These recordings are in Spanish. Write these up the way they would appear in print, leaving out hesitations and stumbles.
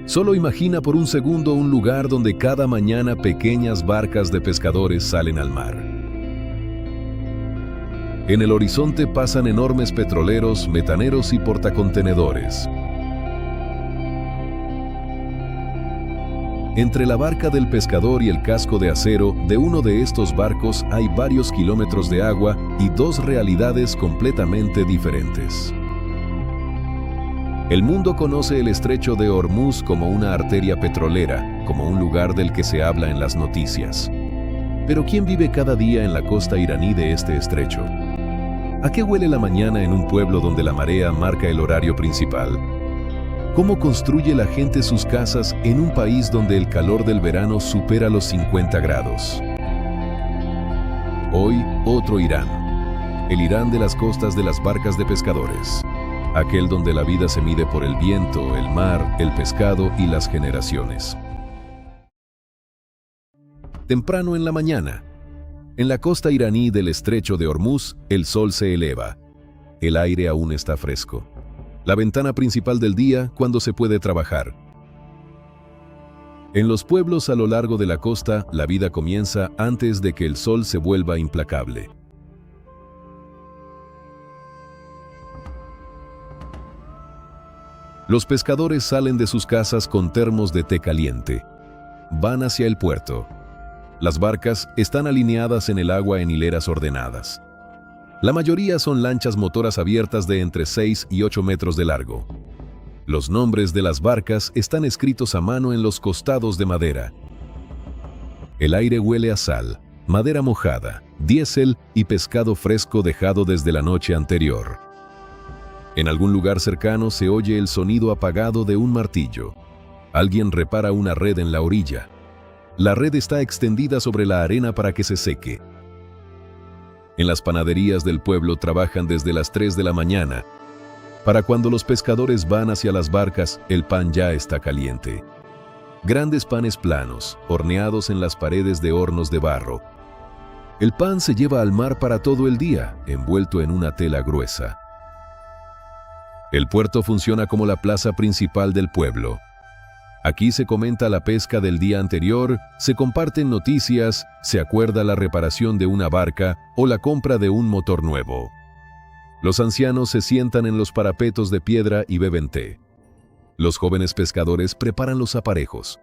Solo imagina por un segundo un lugar donde cada mañana pequeñas barcas de pescadores salen al mar. En el horizonte pasan enormes petroleros, metaneros y portacontenedores. Entre la barca del pescador y el casco de acero de uno de estos barcos hay varios kilómetros de agua y dos realidades completamente diferentes. El mundo conoce el estrecho de Hormuz como una arteria petrolera, como un lugar del que se habla en las noticias. Pero ¿quién vive cada día en la costa iraní de este estrecho? ¿A qué huele la mañana en un pueblo donde la marea marca el horario principal? ¿Cómo construye la gente sus casas en un país donde el calor del verano supera los 50 grados? Hoy, otro Irán. El Irán de las costas de las barcas de pescadores. Aquel donde la vida se mide por el viento, el mar, el pescado y las generaciones. Temprano en la mañana, en la costa iraní del estrecho de Hormuz, el sol se eleva. El aire aún está fresco. La ventana principal del día cuando se puede trabajar. En los pueblos a lo largo de la costa, la vida comienza antes de que el sol se vuelva implacable. Los pescadores salen de sus casas con termos de té caliente. Van hacia el puerto. Las barcas están alineadas en el agua en hileras ordenadas. La mayoría son lanchas motoras abiertas de entre 6 y 8 metros de largo. Los nombres de las barcas están escritos a mano en los costados de madera. El aire huele a sal, madera mojada, diésel y pescado fresco dejado desde la noche anterior. En algún lugar cercano se oye el sonido apagado de un martillo. Alguien repara una red en la orilla. La red está extendida sobre la arena para que se seque. En las panaderías del pueblo trabajan desde las 3 de la mañana. Para cuando los pescadores van hacia las barcas, el pan ya está caliente. Grandes panes planos, horneados en las paredes de hornos de barro. El pan se lleva al mar para todo el día, envuelto en una tela gruesa. El puerto funciona como la plaza principal del pueblo. Aquí se comenta la pesca del día anterior, se comparten noticias, se acuerda la reparación de una barca o la compra de un motor nuevo. Los ancianos se sientan en los parapetos de piedra y beben té. Los jóvenes pescadores preparan los aparejos.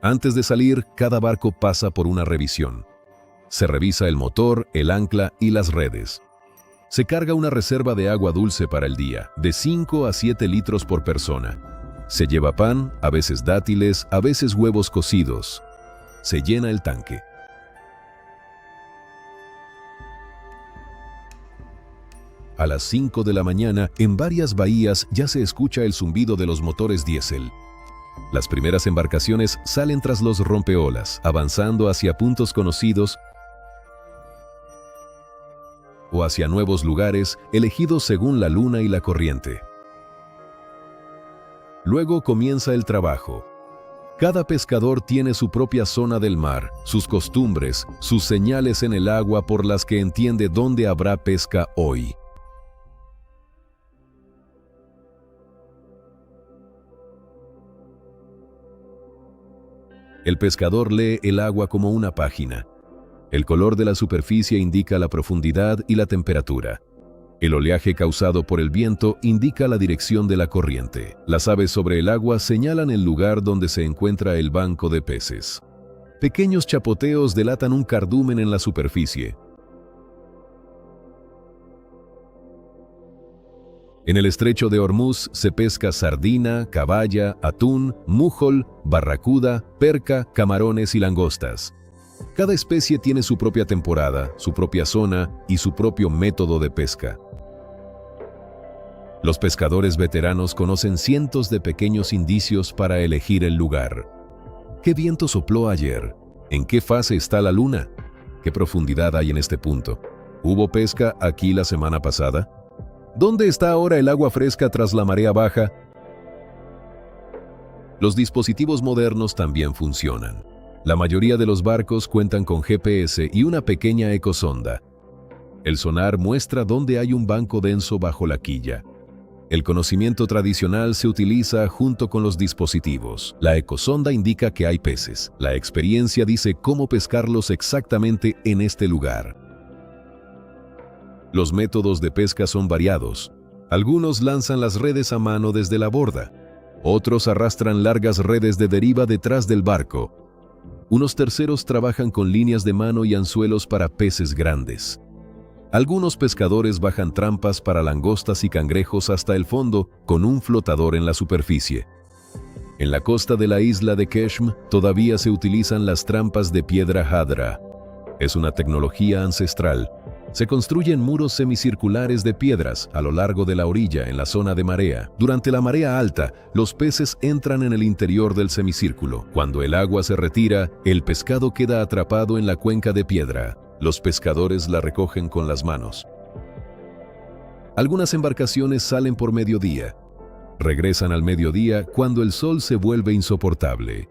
Antes de salir, cada barco pasa por una revisión. Se revisa el motor, el ancla y las redes. Se carga una reserva de agua dulce para el día, de 5 a 7 litros por persona. Se lleva pan, a veces dátiles, a veces huevos cocidos. Se llena el tanque. A las 5 de la mañana, en varias bahías ya se escucha el zumbido de los motores diésel. Las primeras embarcaciones salen tras los rompeolas, avanzando hacia puntos conocidos o hacia nuevos lugares elegidos según la luna y la corriente. Luego comienza el trabajo. Cada pescador tiene su propia zona del mar, sus costumbres, sus señales en el agua por las que entiende dónde habrá pesca hoy. El pescador lee el agua como una página. El color de la superficie indica la profundidad y la temperatura. El oleaje causado por el viento indica la dirección de la corriente. Las aves sobre el agua señalan el lugar donde se encuentra el banco de peces. Pequeños chapoteos delatan un cardumen en la superficie. En el estrecho de Hormuz se pesca sardina, caballa, atún, mújol, barracuda, perca, camarones y langostas. Cada especie tiene su propia temporada, su propia zona y su propio método de pesca. Los pescadores veteranos conocen cientos de pequeños indicios para elegir el lugar. ¿Qué viento sopló ayer? ¿En qué fase está la luna? ¿Qué profundidad hay en este punto? ¿Hubo pesca aquí la semana pasada? ¿Dónde está ahora el agua fresca tras la marea baja? Los dispositivos modernos también funcionan. La mayoría de los barcos cuentan con GPS y una pequeña ecosonda. El sonar muestra dónde hay un banco denso bajo la quilla. El conocimiento tradicional se utiliza junto con los dispositivos. La ecosonda indica que hay peces. La experiencia dice cómo pescarlos exactamente en este lugar. Los métodos de pesca son variados. Algunos lanzan las redes a mano desde la borda. Otros arrastran largas redes de deriva detrás del barco. Unos terceros trabajan con líneas de mano y anzuelos para peces grandes. Algunos pescadores bajan trampas para langostas y cangrejos hasta el fondo con un flotador en la superficie. En la costa de la isla de Keshm todavía se utilizan las trampas de piedra Hadra. Es una tecnología ancestral. Se construyen muros semicirculares de piedras a lo largo de la orilla en la zona de marea. Durante la marea alta, los peces entran en el interior del semicírculo. Cuando el agua se retira, el pescado queda atrapado en la cuenca de piedra. Los pescadores la recogen con las manos. Algunas embarcaciones salen por mediodía. Regresan al mediodía cuando el sol se vuelve insoportable.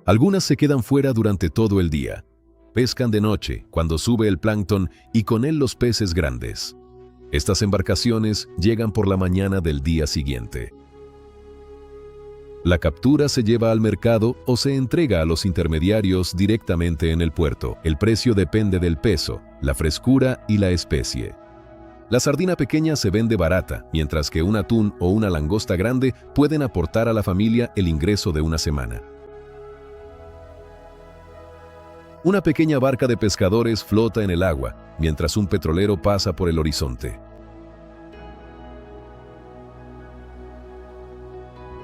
Algunas se quedan fuera durante todo el día. Pescan de noche, cuando sube el plancton y con él los peces grandes. Estas embarcaciones llegan por la mañana del día siguiente. La captura se lleva al mercado o se entrega a los intermediarios directamente en el puerto. El precio depende del peso, la frescura y la especie. La sardina pequeña se vende barata, mientras que un atún o una langosta grande pueden aportar a la familia el ingreso de una semana. Una pequeña barca de pescadores flota en el agua, mientras un petrolero pasa por el horizonte.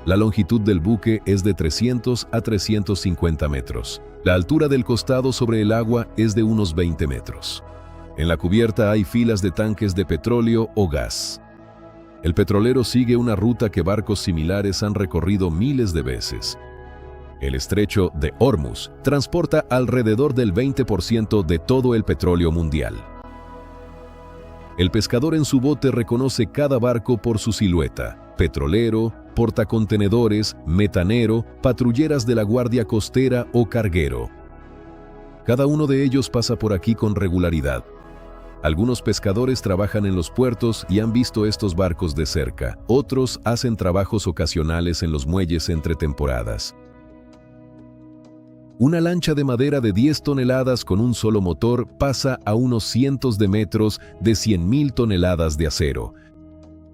La longitud del buque es de 300 a 350 metros. La altura del costado sobre el agua es de unos 20 metros. En la cubierta hay filas de tanques de petróleo o gas. El petrolero sigue una ruta que barcos similares han recorrido miles de veces. El estrecho de Hormuz transporta alrededor del 20% de todo el petróleo mundial. El pescador en su bote reconoce cada barco por su silueta: petrolero, portacontenedores, metanero, patrulleras de la guardia costera o carguero. Cada uno de ellos pasa por aquí con regularidad. Algunos pescadores trabajan en los puertos y han visto estos barcos de cerca. Otros hacen trabajos ocasionales en los muelles entre temporadas. Una lancha de madera de 10 toneladas con un solo motor pasa a unos cientos de metros de 100.000 toneladas de acero.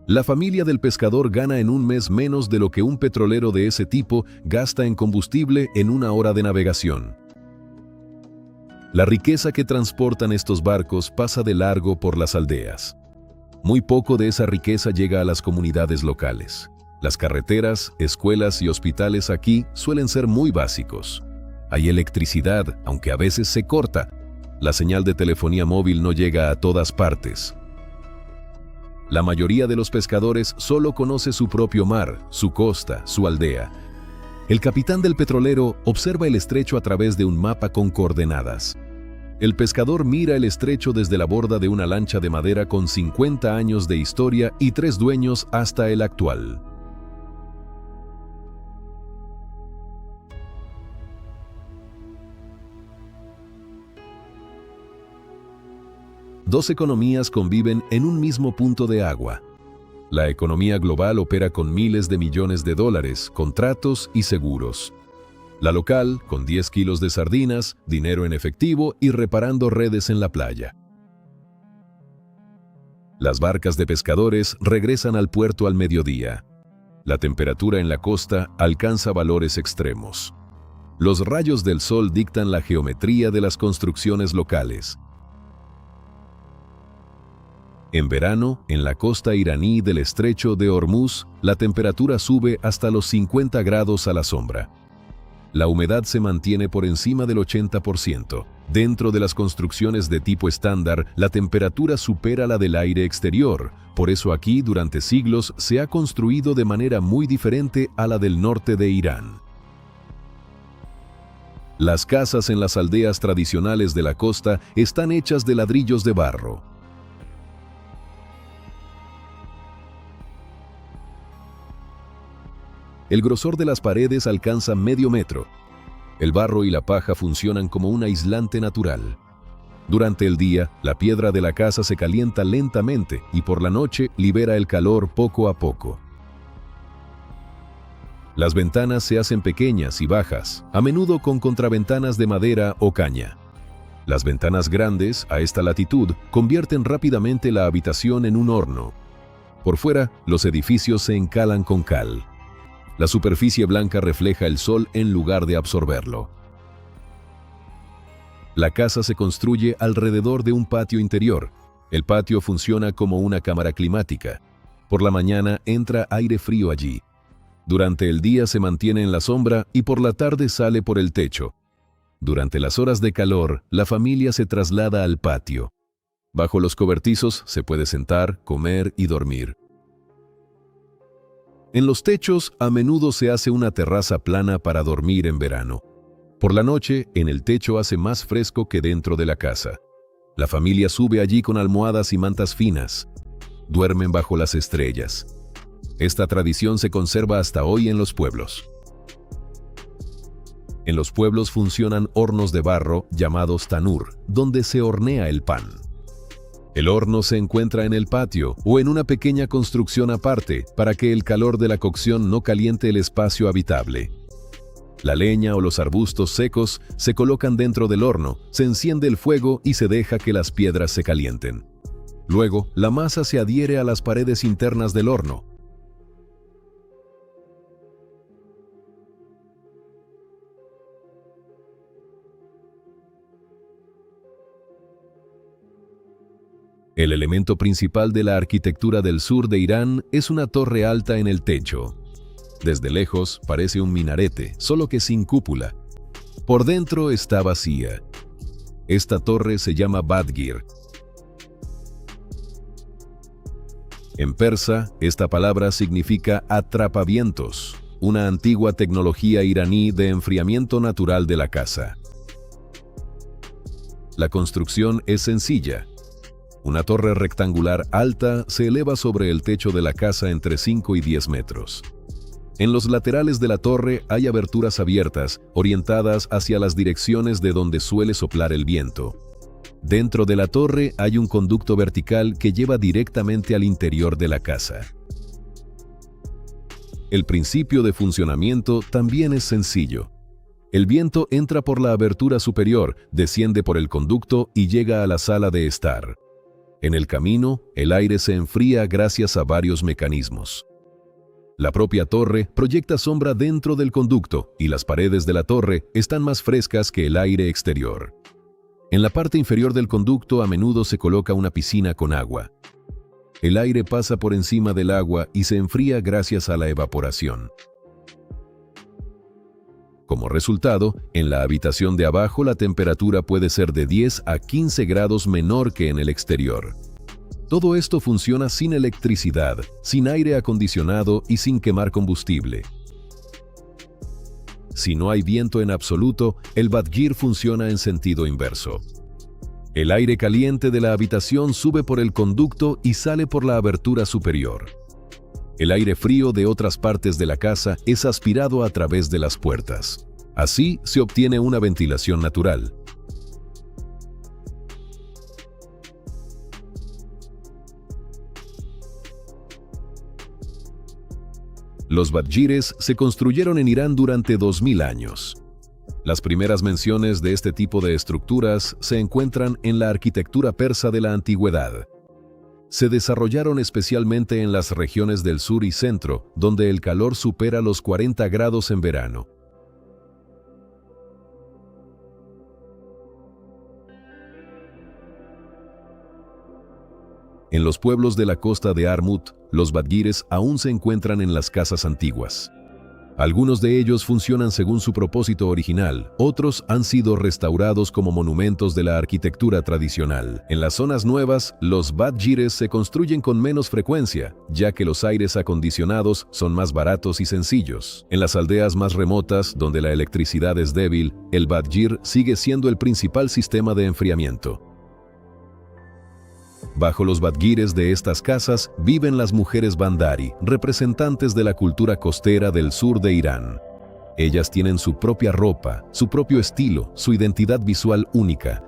La familia del pescador gana en un mes menos de lo que un petrolero de ese tipo gasta en combustible en una hora de navegación. La riqueza que transportan estos barcos pasa de largo por las aldeas. Muy poco de esa riqueza llega a las comunidades locales. Las carreteras, escuelas y hospitales aquí suelen ser muy básicos. Hay electricidad, aunque a veces se corta. La señal de telefonía móvil no llega a todas partes. La mayoría de los pescadores solo conoce su propio mar, su costa, su aldea. El capitán del petrolero observa el estrecho a través de un mapa con coordenadas. El pescador mira el estrecho desde la borda de una lancha de madera con 50 años de historia y 3 dueños hasta el actual. Dos economías conviven en un mismo punto de agua. La economía global opera con miles de millones de dólares, contratos y seguros. La local, con 10 kilos de sardinas, dinero en efectivo y reparando redes en la playa. Las barcas de pescadores regresan al puerto al mediodía. La temperatura en la costa alcanza valores extremos. Los rayos del sol dictan la geometría de las construcciones locales. En verano, en la costa iraní del estrecho de Hormuz, la temperatura sube hasta los 50 grados a la sombra. La humedad se mantiene por encima del 80%. Dentro de las construcciones de tipo estándar, la temperatura supera la del aire exterior. Por eso aquí, durante siglos, se ha construido de manera muy diferente a la del norte de Irán. Las casas en las aldeas tradicionales de la costa están hechas de ladrillos de barro. El grosor de las paredes alcanza medio metro. El barro y la paja funcionan como un aislante natural. Durante el día, la piedra de la casa se calienta lentamente y por la noche libera el calor poco a poco. Las ventanas se hacen pequeñas y bajas, a menudo con contraventanas de madera o caña. Las ventanas grandes, a esta latitud, convierten rápidamente la habitación en un horno. Por fuera, los edificios se encalan con cal. La superficie blanca refleja el sol en lugar de absorberlo. La casa se construye alrededor de un patio interior. El patio funciona como una cámara climática. Por la mañana entra aire frío allí. Durante el día se mantiene en la sombra y por la tarde sale por el techo. Durante las horas de calor, la familia se traslada al patio. Bajo los cobertizos se puede sentar, comer y dormir. En los techos, a menudo se hace una terraza plana para dormir en verano. Por la noche, en el techo hace más fresco que dentro de la casa. La familia sube allí con almohadas y mantas finas. Duermen bajo las estrellas. Esta tradición se conserva hasta hoy en los pueblos. En los pueblos funcionan hornos de barro llamados tanur, donde se hornea el pan. El horno se encuentra en el patio o en una pequeña construcción aparte para que el calor de la cocción no caliente el espacio habitable. La leña o los arbustos secos se colocan dentro del horno, se enciende el fuego y se deja que las piedras se calienten. Luego, la masa se adhiere a las paredes internas del horno. El elemento principal de la arquitectura del sur de Irán es una torre alta en el techo. Desde lejos parece un minarete, solo que sin cúpula. Por dentro está vacía. Esta torre se llama Badgir. En persa, esta palabra significa atrapavientos, una antigua tecnología iraní de enfriamiento natural de la casa. La construcción es sencilla. Una torre rectangular alta se eleva sobre el techo de la casa entre 5 y 10 metros. En los laterales de la torre hay aberturas abiertas, orientadas hacia las direcciones de donde suele soplar el viento. Dentro de la torre hay un conducto vertical que lleva directamente al interior de la casa. El principio de funcionamiento también es sencillo. El viento entra por la abertura superior, desciende por el conducto y llega a la sala de estar. En el camino, el aire se enfría gracias a varios mecanismos. La propia torre proyecta sombra dentro del conducto y las paredes de la torre están más frescas que el aire exterior. En la parte inferior del conducto a menudo se coloca una piscina con agua. El aire pasa por encima del agua y se enfría gracias a la evaporación. Como resultado, en la habitación de abajo la temperatura puede ser de 10 a 15 grados menor que en el exterior. Todo esto funciona sin electricidad, sin aire acondicionado y sin quemar combustible. Si no hay viento en absoluto, el Badgir funciona en sentido inverso. El aire caliente de la habitación sube por el conducto y sale por la abertura superior. El aire frío de otras partes de la casa es aspirado a través de las puertas. Así se obtiene una ventilación natural. Los badgires se construyeron en Irán durante 2000 años. Las primeras menciones de este tipo de estructuras se encuentran en la arquitectura persa de la antigüedad. Se desarrollaron especialmente en las regiones del sur y centro, donde el calor supera los 40 grados en verano. En los pueblos de la costa de Armut, los badgires aún se encuentran en las casas antiguas. Algunos de ellos funcionan según su propósito original, otros han sido restaurados como monumentos de la arquitectura tradicional. En las zonas nuevas, los badgires se construyen con menos frecuencia, ya que los aires acondicionados son más baratos y sencillos. En las aldeas más remotas, donde la electricidad es débil, el badgir sigue siendo el principal sistema de enfriamiento. Bajo los badgires de estas casas viven las mujeres bandari, representantes de la cultura costera del sur de Irán. Ellas tienen su propia ropa, su propio estilo, su identidad visual única.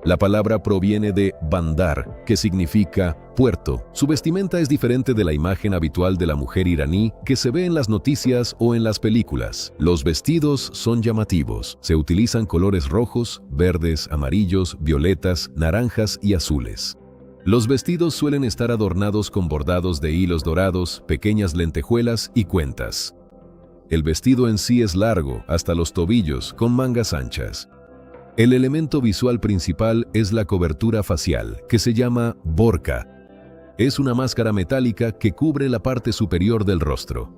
La palabra proviene de bandar, que significa puerto. Su vestimenta es diferente de la imagen habitual de la mujer iraní que se ve en las noticias o en las películas. Los vestidos son llamativos. Se utilizan colores rojos, verdes, amarillos, violetas, naranjas y azules. Los vestidos suelen estar adornados con bordados de hilos dorados, pequeñas lentejuelas y cuentas. El vestido en sí es largo, hasta los tobillos, con mangas anchas. El elemento visual principal es la cobertura facial, que se llama borka. Es una máscara metálica que cubre la parte superior del rostro.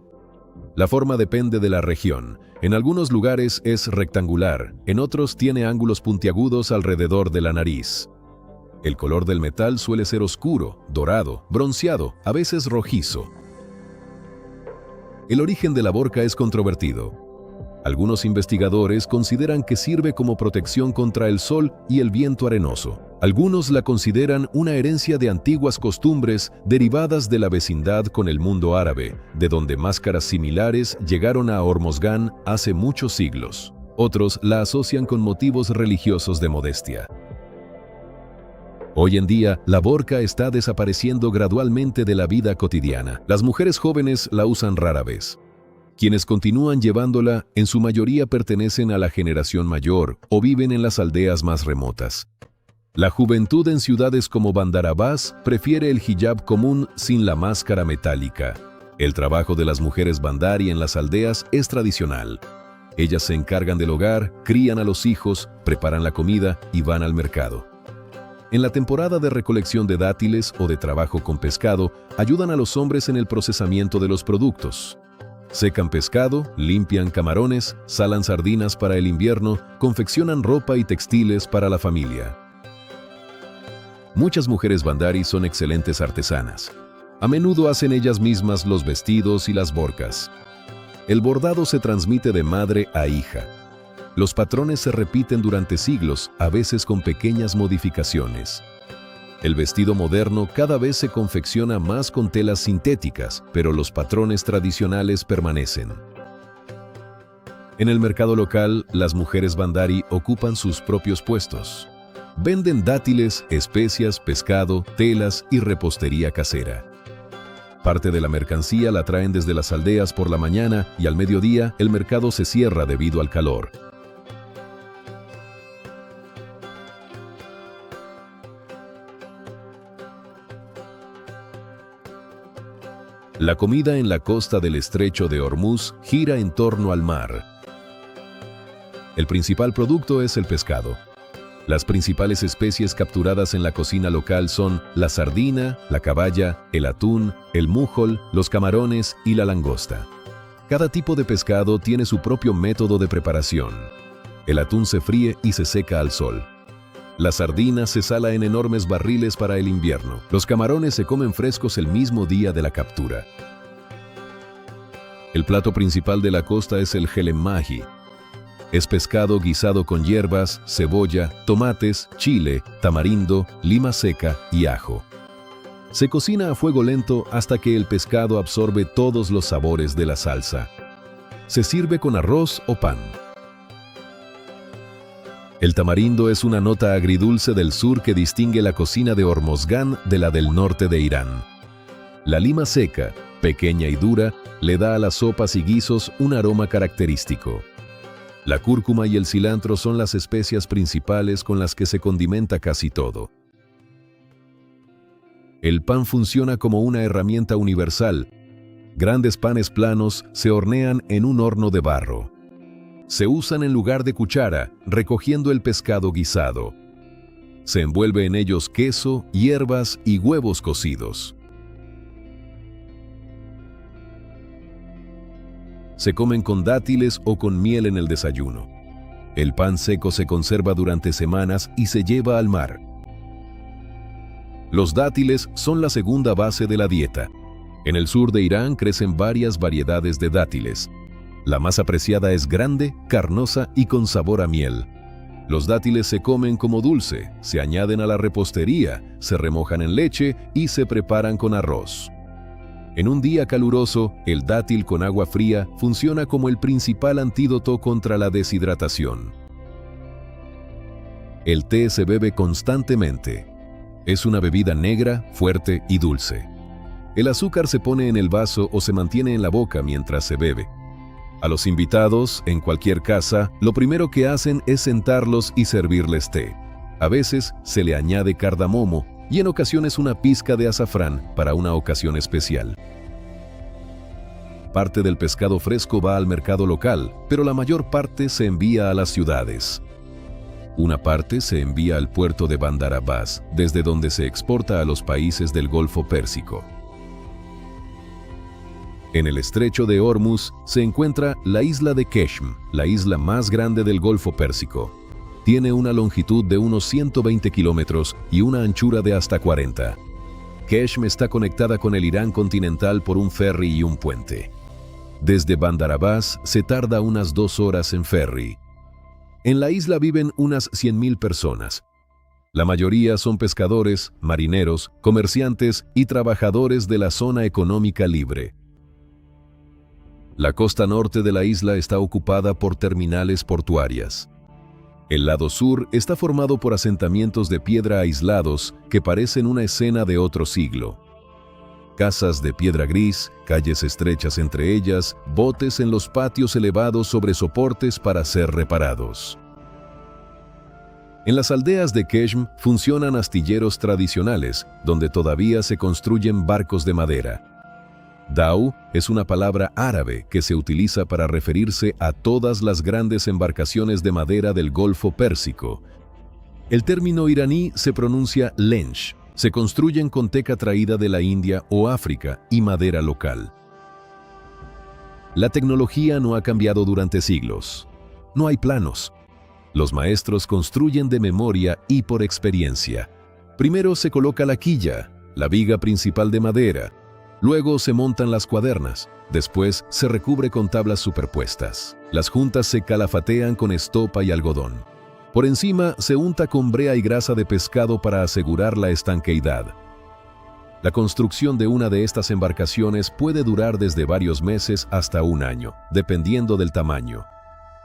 La forma depende de la región. En algunos lugares es rectangular, en otros tiene ángulos puntiagudos alrededor de la nariz. El color del metal suele ser oscuro, dorado, bronceado, a veces rojizo. El origen de la borka es controvertido. Algunos investigadores consideran que sirve como protección contra el sol y el viento arenoso. Algunos la consideran una herencia de antiguas costumbres derivadas de la vecindad con el mundo árabe, de donde máscaras similares llegaron a Hormozgán hace muchos siglos. Otros la asocian con motivos religiosos de modestia. Hoy en día, la borka está desapareciendo gradualmente de la vida cotidiana. Las mujeres jóvenes la usan rara vez. Quienes continúan llevándola, en su mayoría pertenecen a la generación mayor o viven en las aldeas más remotas. La juventud en ciudades como Bandar Abbas prefiere el hijab común sin la máscara metálica. El trabajo de las mujeres bandari en las aldeas es tradicional. Ellas se encargan del hogar, crían a los hijos, preparan la comida y van al mercado. En la temporada de recolección de dátiles o de trabajo con pescado, ayudan a los hombres en el procesamiento de los productos. Secan pescado, limpian camarones, salan sardinas para el invierno, confeccionan ropa y textiles para la familia. Muchas mujeres bandari son excelentes artesanas. A menudo hacen ellas mismas los vestidos y las borkas. El bordado se transmite de madre a hija. Los patrones se repiten durante siglos, a veces con pequeñas modificaciones. El vestido moderno cada vez se confecciona más con telas sintéticas, pero los patrones tradicionales permanecen. En el mercado local, las mujeres bandari ocupan sus propios puestos. Venden dátiles, especias, pescado, telas y repostería casera. Parte de la mercancía la traen desde las aldeas por la mañana y al mediodía el mercado se cierra debido al calor. La comida en la costa del estrecho de Hormuz gira en torno al mar. El principal producto es el pescado. Las principales especies capturadas en la cocina local son la sardina, la caballa, el atún, el mújol, los camarones y la langosta. Cada tipo de pescado tiene su propio método de preparación. El atún se fríe y se seca al sol. La sardina se sala en enormes barriles para el invierno. Los camarones se comen frescos el mismo día de la captura. El plato principal de la costa es el gelemahi. Es pescado guisado con hierbas, cebolla, tomates, chile, tamarindo, lima seca y ajo. Se cocina a fuego lento hasta que el pescado absorbe todos los sabores de la salsa. Se sirve con arroz o pan. El tamarindo es una nota agridulce del sur que distingue la cocina de Hormozgán de la del norte de Irán. La lima seca, pequeña y dura, le da a las sopas y guisos un aroma característico. La cúrcuma y el cilantro son las especias principales con las que se condimenta casi todo. El pan funciona como una herramienta universal. Grandes panes planos se hornean en un horno de barro. Se usan en lugar de cuchara, recogiendo el pescado guisado. Se envuelve en ellos queso, hierbas y huevos cocidos. Se comen con dátiles o con miel en el desayuno. El pan seco se conserva durante semanas y se lleva al mar. Los dátiles son la segunda base de la dieta. En el sur de Irán crecen varias variedades de dátiles. La más apreciada es grande, carnosa y con sabor a miel. Los dátiles se comen como dulce, se añaden a la repostería, se remojan en leche y se preparan con arroz. En un día caluroso, el dátil con agua fría funciona como el principal antídoto contra la deshidratación. El té se bebe constantemente. Es una bebida negra, fuerte y dulce. El azúcar se pone en el vaso o se mantiene en la boca mientras se bebe. A los invitados, en cualquier casa, lo primero que hacen es sentarlos y servirles té. A veces se le añade cardamomo y en ocasiones una pizca de azafrán para una ocasión especial. Parte del pescado fresco va al mercado local, pero la mayor parte se envía a las ciudades. Una parte se envía al puerto de Bandar Abbas, desde donde se exporta a los países del Golfo Pérsico. En el estrecho de Hormuz se encuentra la isla de Keshm, la isla más grande del Golfo Pérsico. Tiene una longitud de unos 120 kilómetros y una anchura de hasta 40. Keshm está conectada con el Irán continental por un ferry y un puente. Desde Bandar Abbas se tarda unas 2 horas en ferry. En la isla viven unas 100.000 personas. La mayoría son pescadores, marineros, comerciantes y trabajadores de la zona económica libre. La costa norte de la isla está ocupada por terminales portuarias. El lado sur está formado por asentamientos de piedra aislados que parecen una escena de otro siglo. Casas de piedra gris, calles estrechas entre ellas, botes en los patios elevados sobre soportes para ser reparados. En las aldeas de Keshm funcionan astilleros tradicionales, donde todavía se construyen barcos de madera. Dhow es una palabra árabe que se utiliza para referirse a todas las grandes embarcaciones de madera del Golfo Pérsico. El término iraní se pronuncia lench. Se construyen con teca traída de la India o África y madera local. La tecnología no ha cambiado durante siglos. No hay planos. Los maestros construyen de memoria y por experiencia. Primero se coloca la quilla, la viga principal de madera. Luego se montan las cuadernas. Después se recubre con tablas superpuestas. Las juntas se calafatean con estopa y algodón. Por encima se unta con brea y grasa de pescado para asegurar la estanqueidad. La construcción de una de estas embarcaciones puede durar desde varios meses hasta un año, dependiendo del tamaño.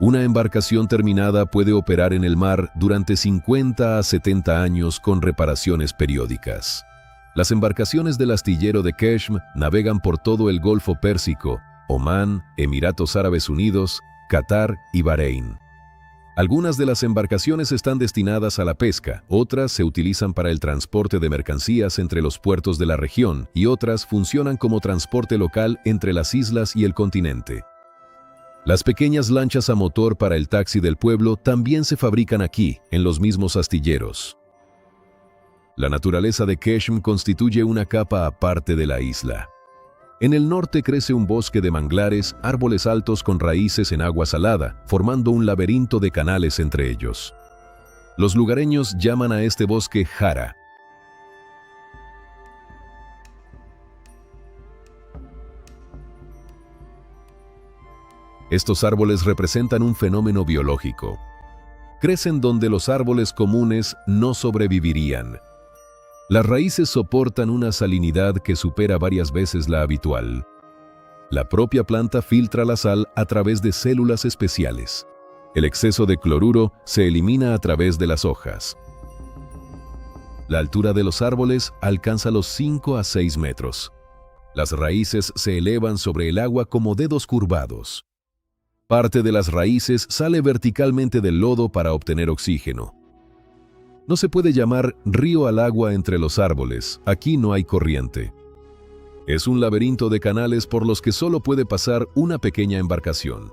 Una embarcación terminada puede operar en el mar durante 50 a 70 años con reparaciones periódicas. Las embarcaciones del astillero de Keshm navegan por todo el Golfo Pérsico, Omán, Emiratos Árabes Unidos, Qatar y Bahrein. Algunas de las embarcaciones están destinadas a la pesca, otras se utilizan para el transporte de mercancías entre los puertos de la región y otras funcionan como transporte local entre las islas y el continente. Las pequeñas lanchas a motor para el taxi del pueblo también se fabrican aquí, en los mismos astilleros. La naturaleza de Keshm constituye una capa aparte de la isla. En el norte crece un bosque de manglares, árboles altos con raíces en agua salada, formando un laberinto de canales entre ellos. Los lugareños llaman a este bosque Jara. Estos árboles representan un fenómeno biológico. Crecen donde los árboles comunes no sobrevivirían. Las raíces soportan una salinidad que supera varias veces la habitual. La propia planta filtra la sal a través de células especiales. El exceso de cloruro se elimina a través de las hojas. La altura de los árboles alcanza los 5 a 6 metros. Las raíces se elevan sobre el agua como dedos curvados. Parte de las raíces sale verticalmente del lodo para obtener oxígeno. No se puede llamar río al agua entre los árboles, aquí no hay corriente. Es un laberinto de canales por los que solo puede pasar una pequeña embarcación.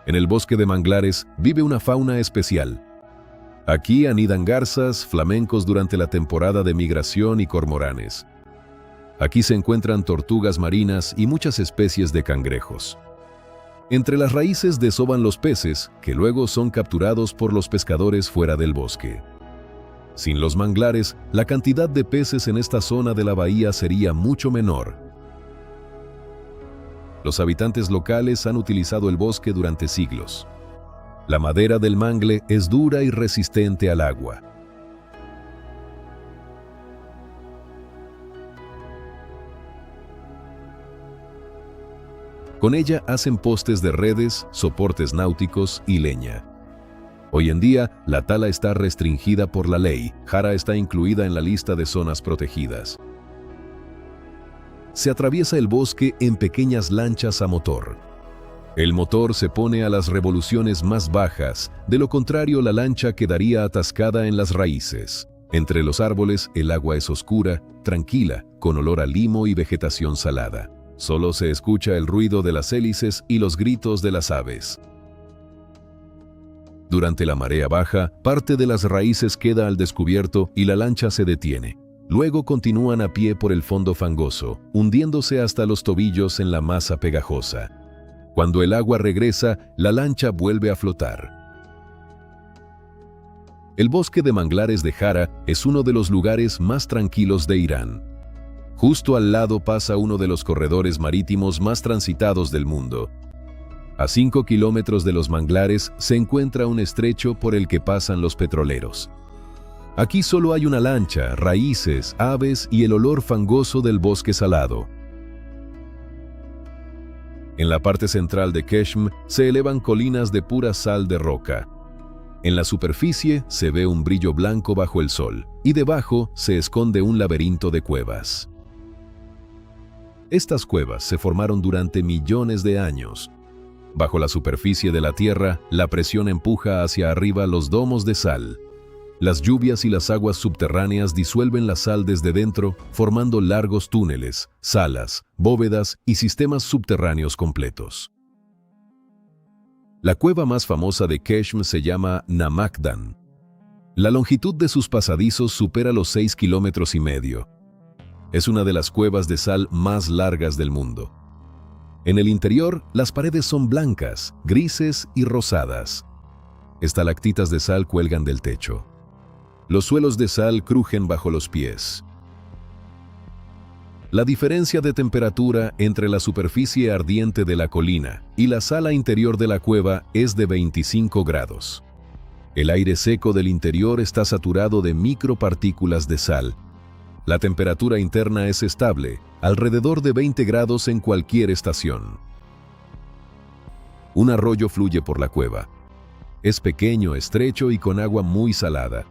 En el bosque de manglares vive una fauna especial. Aquí anidan garzas, flamencos durante la temporada de migración y cormoranes. Aquí se encuentran tortugas marinas y muchas especies de cangrejos. Entre las raíces desoban los peces, que luego son capturados por los pescadores fuera del bosque. Sin los manglares, la cantidad de peces en esta zona de la bahía sería mucho menor. Los habitantes locales han utilizado el bosque durante siglos. La madera del mangle es dura y resistente al agua. Con ella hacen postes de redes, soportes náuticos y leña. Hoy en día, la tala está restringida por la ley. Jara está incluida en la lista de zonas protegidas. Se atraviesa el bosque en pequeñas lanchas a motor. El motor se pone a las revoluciones más bajas, de lo contrario la lancha quedaría atascada en las raíces. Entre los árboles el agua es oscura, tranquila, con olor a limo y vegetación salada. Solo se escucha el ruido de las hélices y los gritos de las aves. Durante la marea baja, parte de las raíces queda al descubierto y la lancha se detiene. Luego continúan a pie por el fondo fangoso, hundiéndose hasta los tobillos en la masa pegajosa. Cuando el agua regresa, la lancha vuelve a flotar. El bosque de manglares de Jara es uno de los lugares más tranquilos de Irán. Justo al lado pasa uno de los corredores marítimos más transitados del mundo. A 5 kilómetros de los manglares se encuentra un estrecho por el que pasan los petroleros. Aquí solo hay una lancha, raíces, aves y el olor fangoso del bosque salado. En la parte central de Keshm se elevan colinas de pura sal de roca. En la superficie se ve un brillo blanco bajo el sol, y debajo se esconde un laberinto de cuevas. Estas cuevas se formaron durante millones de años. Bajo la superficie de la tierra, la presión empuja hacia arriba los domos de sal. Las lluvias y las aguas subterráneas disuelven la sal desde dentro, formando largos túneles, salas, bóvedas y sistemas subterráneos completos. La cueva más famosa de Keshm se llama Namakdan. La longitud de sus pasadizos supera los 6,5 kilómetros. Es una de las cuevas de sal más largas del mundo. En el interior, las paredes son blancas, grises y rosadas. Estalactitas de sal cuelgan del techo. Los suelos de sal crujen bajo los pies. La diferencia de temperatura entre la superficie ardiente de la colina y la sala interior de la cueva es de 25 grados. El aire seco del interior está saturado de micropartículas de sal. La temperatura interna es estable, alrededor de 20 grados en cualquier estación. Un arroyo fluye por la cueva. Es pequeño, estrecho y con agua muy salada.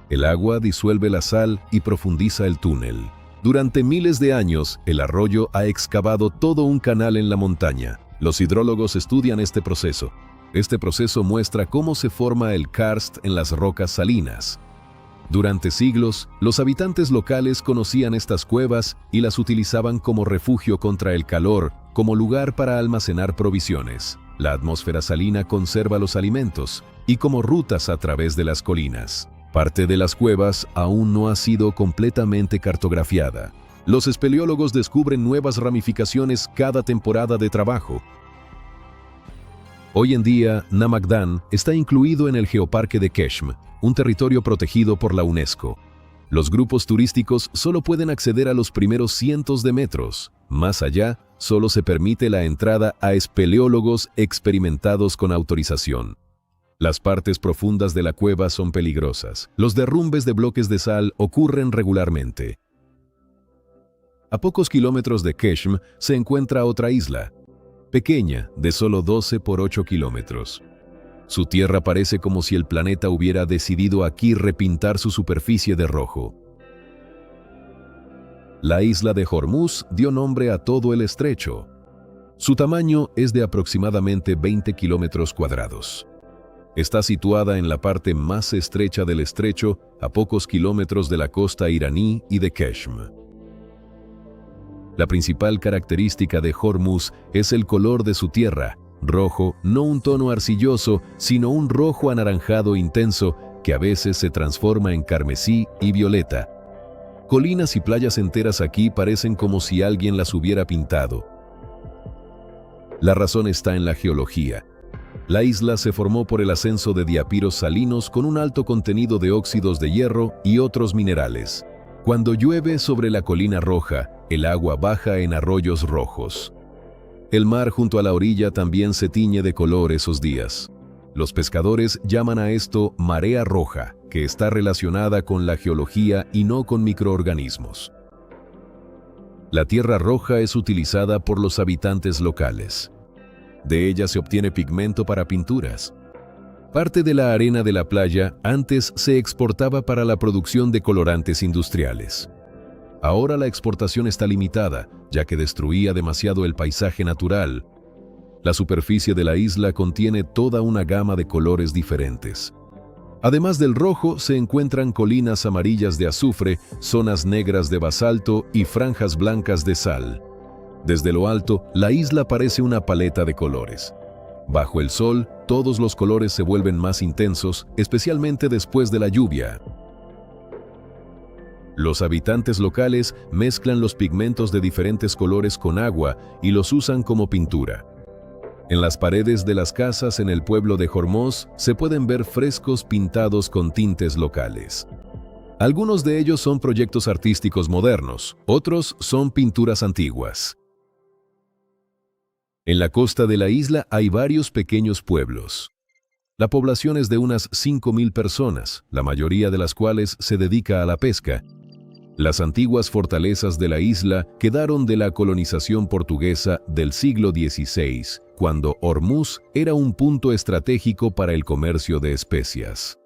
El agua disuelve la sal y profundiza el túnel. Durante miles de años, el arroyo ha excavado todo un canal en la montaña. Los hidrólogos estudian este proceso. Este proceso muestra cómo se forma el karst en las rocas salinas. Durante siglos, los habitantes locales conocían estas cuevas y las utilizaban como refugio contra el calor, como lugar para almacenar provisiones. La atmósfera salina conserva los alimentos, y como rutas a través de las colinas. Parte de las cuevas aún no ha sido completamente cartografiada. Los espeleólogos descubren nuevas ramificaciones cada temporada de trabajo. Hoy en día, Namakdan está incluido en el Geoparque de Keshm, un territorio protegido por la UNESCO. Los grupos turísticos solo pueden acceder a los primeros cientos de metros. Más allá, solo se permite la entrada a espeleólogos experimentados con autorización. Las partes profundas de la cueva son peligrosas. Los derrumbes de bloques de sal ocurren regularmente. A pocos kilómetros de Keshm se encuentra otra isla, pequeña, de solo 12 por 8 kilómetros. Su tierra parece como si el planeta hubiera decidido aquí repintar su superficie de rojo. La isla de Hormuz dio nombre a todo el estrecho. Su tamaño es de aproximadamente 20 kilómetros cuadrados. Está situada en la parte más estrecha del estrecho, a pocos kilómetros de la costa iraní y de Keshm. La principal característica de Hormuz es el color de su tierra, rojo, no un tono arcilloso, sino un rojo anaranjado intenso que a veces se transforma en carmesí y violeta. Colinas y playas enteras aquí parecen como si alguien las hubiera pintado. La razón está en la geología. La isla se formó por el ascenso de diapiros salinos con un alto contenido de óxidos de hierro y otros minerales. Cuando llueve sobre la colina roja, el agua baja en arroyos rojos. El mar junto a la orilla también se tiñe de color esos días. Los pescadores llaman a esto marea roja, que está relacionada con la geología y no con microorganismos. La tierra roja es utilizada por los habitantes locales. De ella se obtiene pigmento para pinturas. Parte de la arena de la playa antes se exportaba para la producción de colorantes industriales. Ahora la exportación está limitada, ya que destruía demasiado el paisaje natural. La superficie de la isla contiene toda una gama de colores diferentes. Además del rojo, se encuentran colinas amarillas de azufre, zonas negras de basalto y franjas blancas de sal. Desde lo alto, la isla parece una paleta de colores. Bajo el sol, todos los colores se vuelven más intensos, especialmente después de la lluvia. Los habitantes locales mezclan los pigmentos de diferentes colores con agua y los usan como pintura. En las paredes de las casas en el pueblo de Hormuz se pueden ver frescos pintados con tintes locales. Algunos de ellos son proyectos artísticos modernos, otros son pinturas antiguas. En la costa de la isla hay varios pequeños pueblos. La población es de unas 5.000 personas, la mayoría de las cuales se dedica a la pesca. Las antiguas fortalezas de la isla quedaron de la colonización portuguesa del siglo XVI, cuando Hormuz era un punto estratégico para el comercio de especias.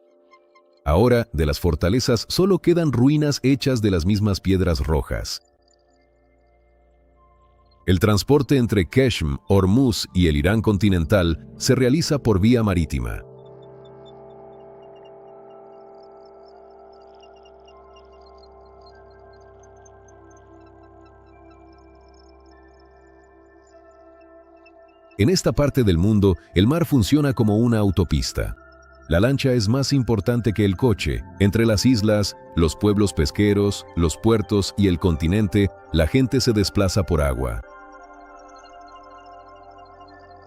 Ahora, de las fortalezas solo quedan ruinas hechas de las mismas piedras rojas. El transporte entre Qeshm, Hormuz y el Irán continental se realiza por vía marítima. En esta parte del mundo, el mar funciona como una autopista. La lancha es más importante que el coche. Entre las islas, los pueblos pesqueros, los puertos y el continente, la gente se desplaza por agua.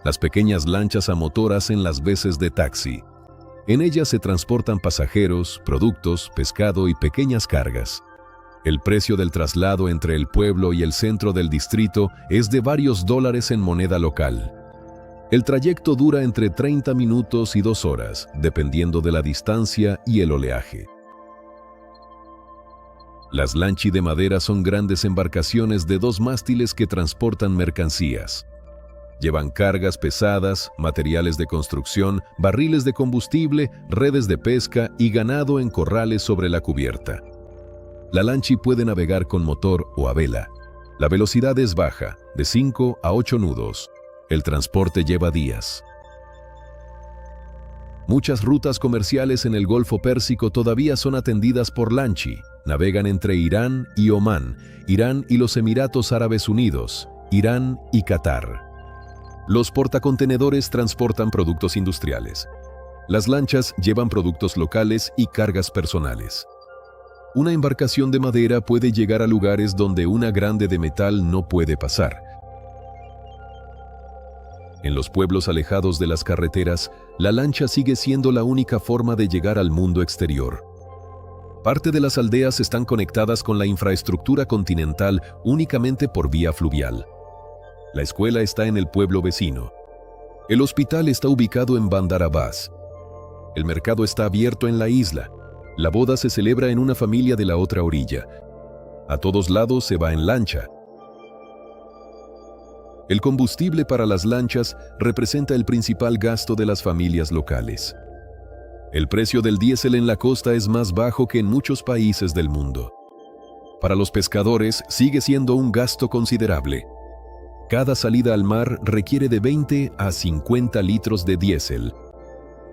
Las pequeñas lanchas a motor hacen las veces de taxi. En ellas se transportan pasajeros, productos, pescado y pequeñas cargas. El precio del traslado entre el pueblo y el centro del distrito es de varios dólares en moneda local. El trayecto dura entre 30 minutos y 2 horas, dependiendo de la distancia y el oleaje. Las lanchi de madera son grandes embarcaciones de 2 mástiles que transportan mercancías. Llevan cargas pesadas, materiales de construcción, barriles de combustible, redes de pesca y ganado en corrales sobre la cubierta. La lanchi puede navegar con motor o a vela. La velocidad es baja, de 5 a 8 nudos. El transporte lleva días. Muchas rutas comerciales en el Golfo Pérsico todavía son atendidas por lanchi. Navegan entre Irán y Omán, Irán y los Emiratos Árabes Unidos, Irán y Qatar. Los portacontenedores transportan productos industriales. Las lanchas llevan productos locales y cargas personales. Una embarcación de madera puede llegar a lugares donde una grande de metal no puede pasar. En los pueblos alejados de las carreteras, la lancha sigue siendo la única forma de llegar al mundo exterior. Parte de las aldeas están conectadas con la infraestructura continental únicamente por vía fluvial. La escuela está en el pueblo vecino. El hospital está ubicado en Bandar Abbas. El mercado está abierto en la isla. La boda se celebra en una familia de la otra orilla. A todos lados se va en lancha. El combustible para las lanchas representa el principal gasto de las familias locales. El precio del diésel en la costa es más bajo que en muchos países del mundo. Para los pescadores sigue siendo un gasto considerable. Cada salida al mar requiere de 20 a 50 litros de diésel.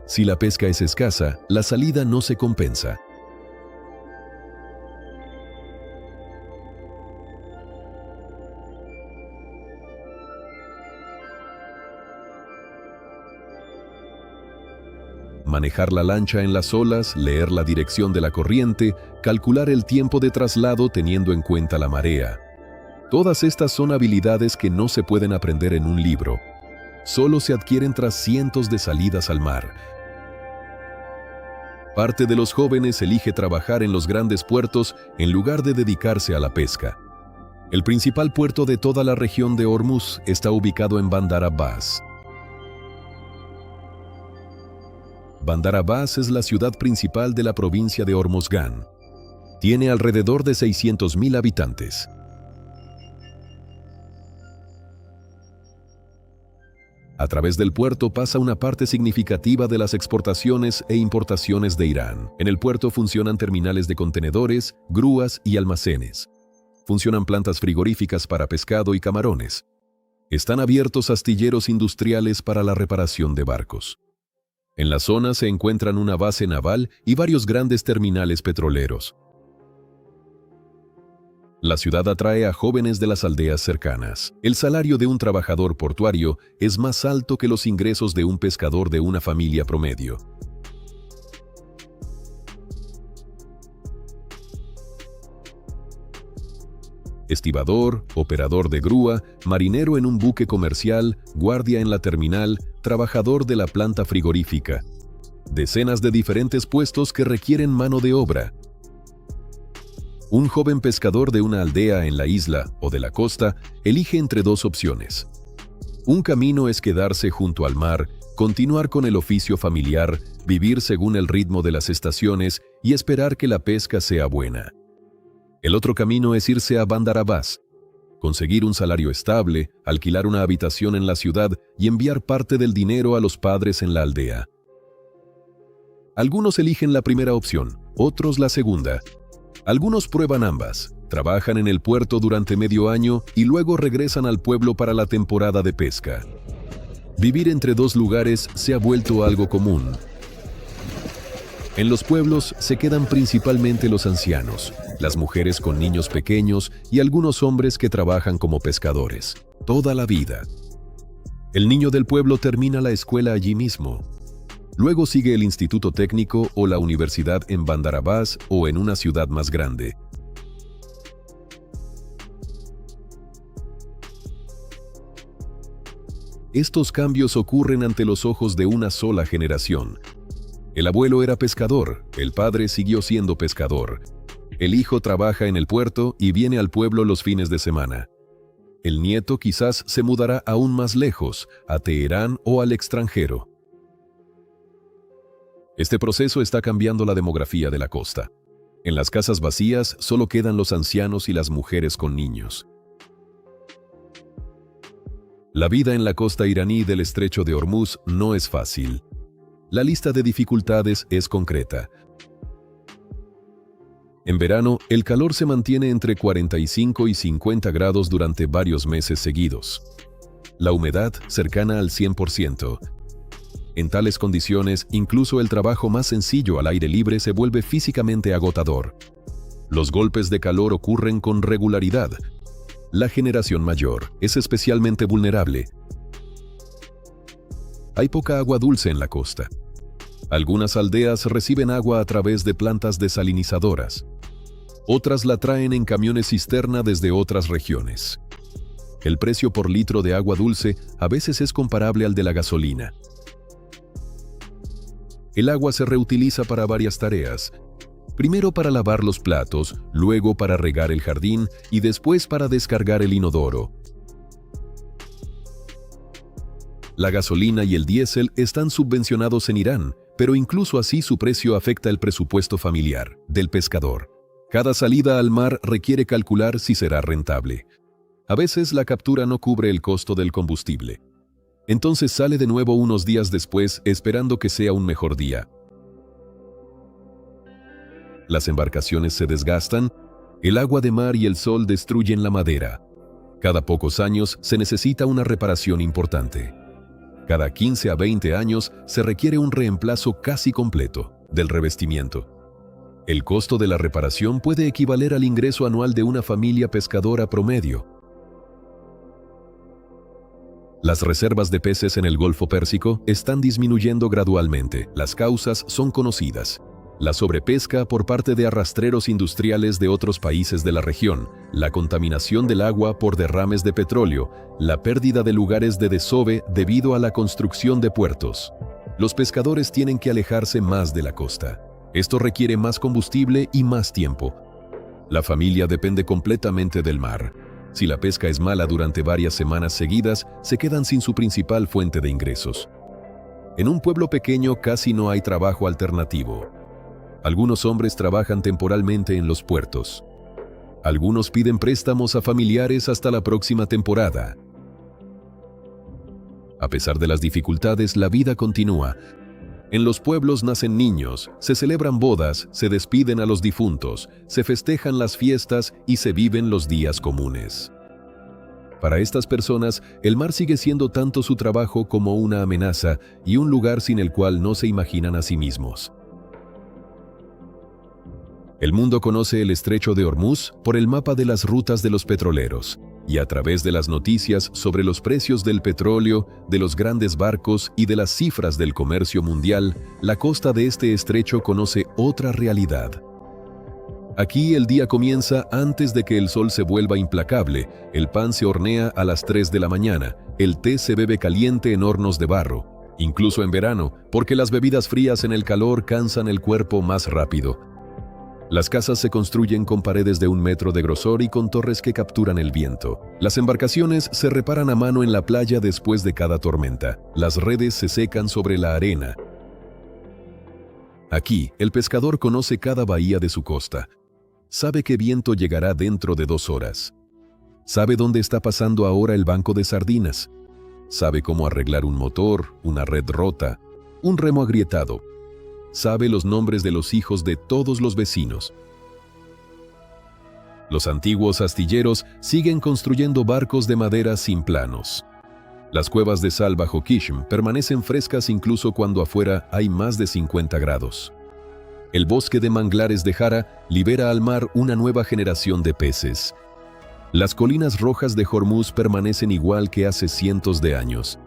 Si la pesca es escasa, la salida no se compensa. Manejar la lancha en las olas, leer la dirección de la corriente, calcular el tiempo de traslado teniendo en cuenta la marea. Todas estas son habilidades que no se pueden aprender en un libro. Solo se adquieren tras cientos de salidas al mar. Parte de los jóvenes elige trabajar en los grandes puertos en lugar de dedicarse a la pesca. El principal puerto de toda la región de Hormuz está ubicado en Bandar Abbas. Bandar Abbas es la ciudad principal de la provincia de Hormozgán. Tiene alrededor de 600.000 habitantes. A través del puerto pasa una parte significativa de las exportaciones e importaciones de Irán. En el puerto funcionan terminales de contenedores, grúas y almacenes. Funcionan plantas frigoríficas para pescado y camarones. Están abiertos astilleros industriales para la reparación de barcos. En la zona se encuentran una base naval y varios grandes terminales petroleros. La ciudad atrae a jóvenes de las aldeas cercanas. El salario de un trabajador portuario es más alto que los ingresos de un pescador de una familia promedio. Estibador, operador de grúa, marinero en un buque comercial, guardia en la terminal, trabajador de la planta frigorífica. Decenas de diferentes puestos que requieren mano de obra. Un joven pescador de una aldea en la isla o de la costa elige entre dos opciones. Un camino es quedarse junto al mar, continuar con el oficio familiar, vivir según el ritmo de las estaciones y esperar que la pesca sea buena. El otro camino es irse a Bandar Abbas, conseguir un salario estable, alquilar una habitación en la ciudad y enviar parte del dinero a los padres en la aldea. Algunos eligen la primera opción, otros la segunda. Algunos prueban ambas, trabajan en el puerto durante medio año y luego regresan al pueblo para la temporada de pesca. Vivir entre dos lugares se ha vuelto algo común. En los pueblos se quedan principalmente los ancianos, las mujeres con niños pequeños y algunos hombres que trabajan como pescadores, toda la vida. El niño del pueblo termina la escuela allí mismo. Luego sigue el instituto técnico o la universidad en Bandar Abbas o en una ciudad más grande. Estos cambios ocurren ante los ojos de una sola generación. El abuelo era pescador, el padre siguió siendo pescador. El hijo trabaja en el puerto y viene al pueblo los fines de semana. El nieto quizás se mudará aún más lejos, a Teherán o al extranjero. Este proceso está cambiando la demografía de la costa. En las casas vacías solo quedan los ancianos y las mujeres con niños. La vida en la costa iraní del estrecho de Hormuz no es fácil. La lista de dificultades es concreta. En verano, el calor se mantiene entre 45 y 50 grados durante varios meses seguidos. La humedad cercana al 100%. En tales condiciones, incluso el trabajo más sencillo al aire libre se vuelve físicamente agotador. Los golpes de calor ocurren con regularidad. La generación mayor es especialmente vulnerable. Hay poca agua dulce en la costa. Algunas aldeas reciben agua a través de plantas desalinizadoras. Otras la traen en camiones cisterna desde otras regiones. El precio por litro de agua dulce a veces es comparable al de la gasolina. El agua se reutiliza para varias tareas. Primero para lavar los platos, luego para regar el jardín y después para descargar el inodoro. La gasolina y el diésel están subvencionados en Irán, pero incluso así su precio afecta el presupuesto familiar del pescador. Cada salida al mar requiere calcular si será rentable. A veces la captura no cubre el costo del combustible. Entonces sale de nuevo unos días después esperando que sea un mejor día. Las embarcaciones se desgastan, el agua de mar y el sol destruyen la madera. Cada pocos años se necesita una reparación importante. Cada 15 a 20 años se requiere un reemplazo casi completo del revestimiento. El costo de la reparación puede equivaler al ingreso anual de una familia pescadora promedio. Las reservas de peces en el Golfo Pérsico están disminuyendo gradualmente. Las causas son conocidas. La sobrepesca por parte de arrastreros industriales de otros países de la región, la contaminación del agua por derrames de petróleo, la pérdida de lugares de desove debido a la construcción de puertos. Los pescadores tienen que alejarse más de la costa. Esto requiere más combustible y más tiempo. La familia depende completamente del mar. Si la pesca es mala durante varias semanas seguidas, se quedan sin su principal fuente de ingresos. En un pueblo pequeño casi no hay trabajo alternativo. Algunos hombres trabajan temporalmente en los puertos. Algunos piden préstamos a familiares hasta la próxima temporada. A pesar de las dificultades, la vida continúa. En los pueblos nacen niños, se celebran bodas, se despiden a los difuntos, se festejan las fiestas y se viven los días comunes. Para estas personas, el mar sigue siendo tanto su trabajo como una amenaza y un lugar sin el cual no se imaginan a sí mismos. El mundo conoce el estrecho de Hormuz por el mapa de las rutas de los petroleros y a través de las noticias sobre los precios del petróleo, de los grandes barcos y de las cifras del comercio mundial, la costa de este estrecho conoce otra realidad. Aquí el día comienza antes de que el sol se vuelva implacable, el pan se hornea a las 3 de la mañana, el té se bebe caliente en hornos de barro, incluso en verano, porque las bebidas frías en el calor cansan el cuerpo más rápido. Las casas se construyen con paredes de 1 metro de grosor y con torres que capturan el viento. Las embarcaciones se reparan a mano en la playa después de cada tormenta. Las redes se secan sobre la arena. Aquí, el pescador conoce cada bahía de su costa. Sabe qué viento llegará dentro de 2 horas. Sabe dónde está pasando ahora el banco de sardinas. Sabe cómo arreglar un motor, una red rota, un remo agrietado. Sabe los nombres de los hijos de todos los vecinos. Los antiguos astilleros siguen construyendo barcos de madera sin planos. Las cuevas de sal bajo Qishm permanecen frescas incluso cuando afuera hay más de 50 grados. El bosque de manglares de Jara libera al mar una nueva generación de peces. Las colinas rojas de Hormuz permanecen igual que hace cientos de años.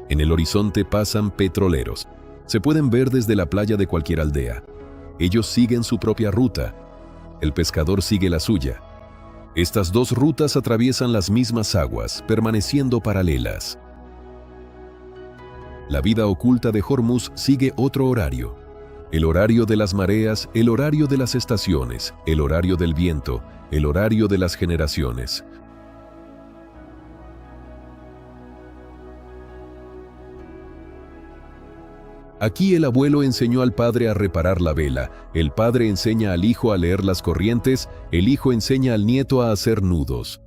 En el horizonte pasan petroleros. Se pueden ver desde la playa de cualquier aldea. Ellos siguen su propia ruta. El pescador sigue la suya. Estas 2 rutas atraviesan las mismas aguas, permaneciendo paralelas. La vida oculta de Hormuz sigue otro horario. El horario de las mareas, el horario de las estaciones, el horario del viento, el horario de las generaciones. Aquí el abuelo enseñó al padre a reparar la vela, el padre enseña al hijo a leer las corrientes, el hijo enseña al nieto a hacer nudos.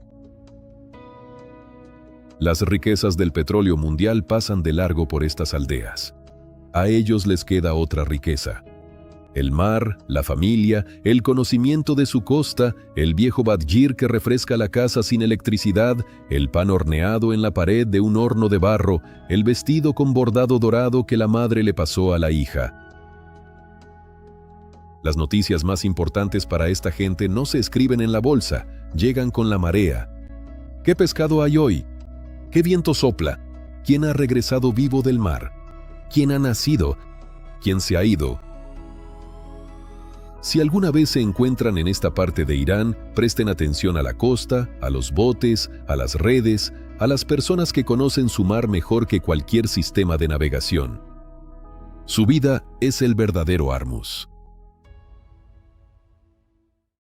Las riquezas del petróleo mundial pasan de largo por estas aldeas. A ellos les queda otra riqueza. El mar, la familia, el conocimiento de su costa, el viejo badjir que refresca la casa sin electricidad, el pan horneado en la pared de un horno de barro, el vestido con bordado dorado que la madre le pasó a la hija. Las noticias más importantes para esta gente no se escriben en la bolsa, llegan con la marea. ¿Qué pescado hay hoy? ¿Qué viento sopla? ¿Quién ha regresado vivo del mar? ¿Quién ha nacido? ¿Quién se ha ido? Si alguna vez se encuentran en esta parte de Irán, presten atención a la costa, a los botes, a las redes, a las personas que conocen su mar mejor que cualquier sistema de navegación. Su vida es el verdadero Hormuz.